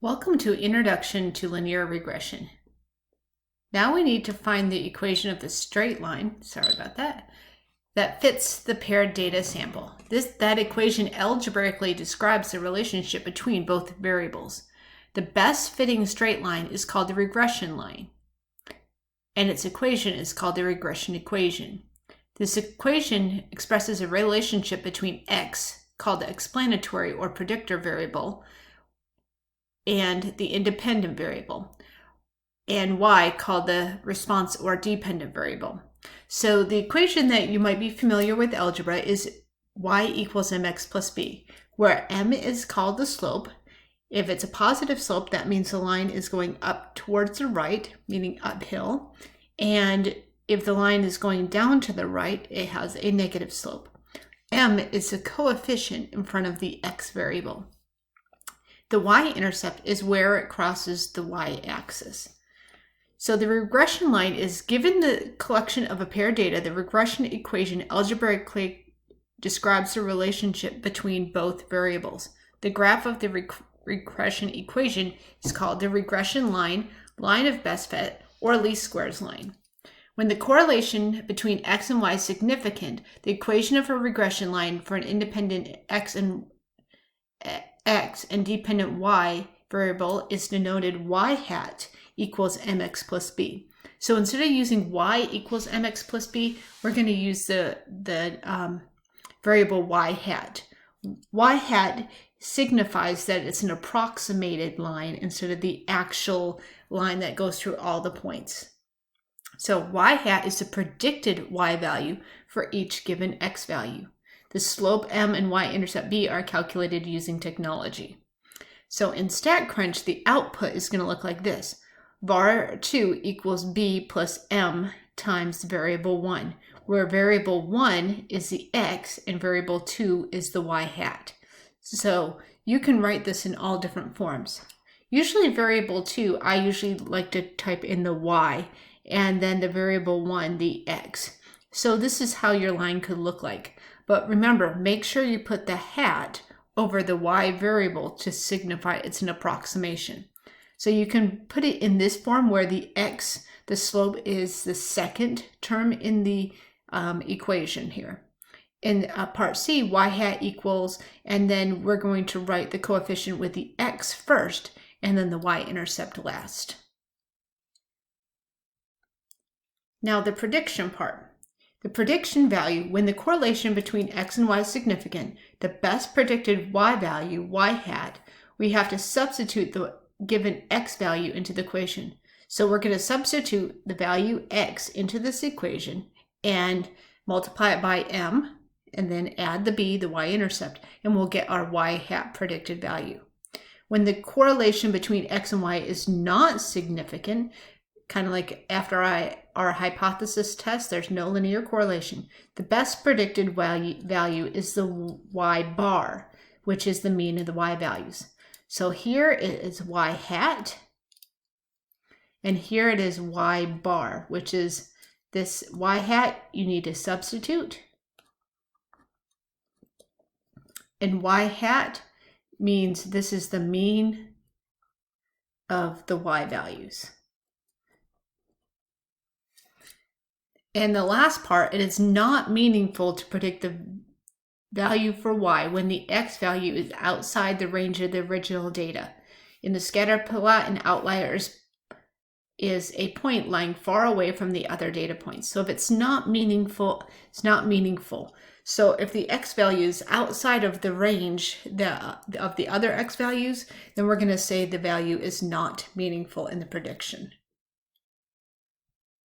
Welcome to Introduction to Linear Regression. Now we need to find the equation of the straight line, that fits the paired data sample. That equation algebraically describes the relationship between both variables. The best fitting straight line is called the regression line, and its equation is called the regression equation. This equation expresses a relationship between x, called the explanatory or predictor variable, and the independent variable, and y, called the response or dependent variable. So the equation that you might be familiar with algebra is y equals mx plus b, where m is called the slope. If it's a positive slope, that means the line is going up towards the right, meaning uphill. And if the line is going down to the right, it has a negative slope. M is the coefficient in front of the x variable. The y-intercept is where it crosses the y-axis. So the regression line is given the collection of a pair of data. The regression equation algebraically describes the relationship between both variables. The graph of the regression equation is called the regression line, line of best fit, or least squares line. When the correlation between x and y is significant, the equation of a regression line for an independent x and dependent y variable is denoted y hat equals mx plus b. So instead of using y equals mx plus b, we're going to use the variable y hat. Y hat signifies that it's an approximated line instead of the actual line that goes through all the points. So y hat is the predicted y value for each given x value. The slope m and y-intercept b are calculated using technology. So in StatCrunch, the output is going to look like this. var2 equals b plus m times variable 1, where variable 1 is the x and variable 2 is the y hat. So you can write this in all different forms. Usually variable 2, I usually like to type in the y, and then the variable 1, the x. So this is how your line could look like. But remember, make sure you put the hat over the y variable to signify it's an approximation. So you can put it in this form where the x, the slope, is the second term in the equation here. In part C, y hat equals, and then we're going to write the coefficient with the x first, and then the y-intercept last. Now the prediction part. The prediction value, when the correlation between x and y is significant, the best predicted y value, y hat, we have to substitute the given x value into the equation. So we're going to substitute the value x into this equation and multiply it by m, and then add the b, the y-intercept, and we'll get our y hat predicted value. When the correlation between x and y is not significant, kind of like after our hypothesis test, there's no linear correlation. The best predicted value is the y bar, which is the mean of the y values. So here it is y hat, and here it is y bar, which is this y hat you need to substitute. And y hat means this is the mean of the y values. And the last part, it is not meaningful to predict the value for y when the x value is outside the range of the original data. In the scatter plot, an outlier is a point lying far away from the other data points. So if it's not meaningful, it's not meaningful. So if the x value is outside of the range of the other x values, then we're going to say the value is not meaningful in the prediction.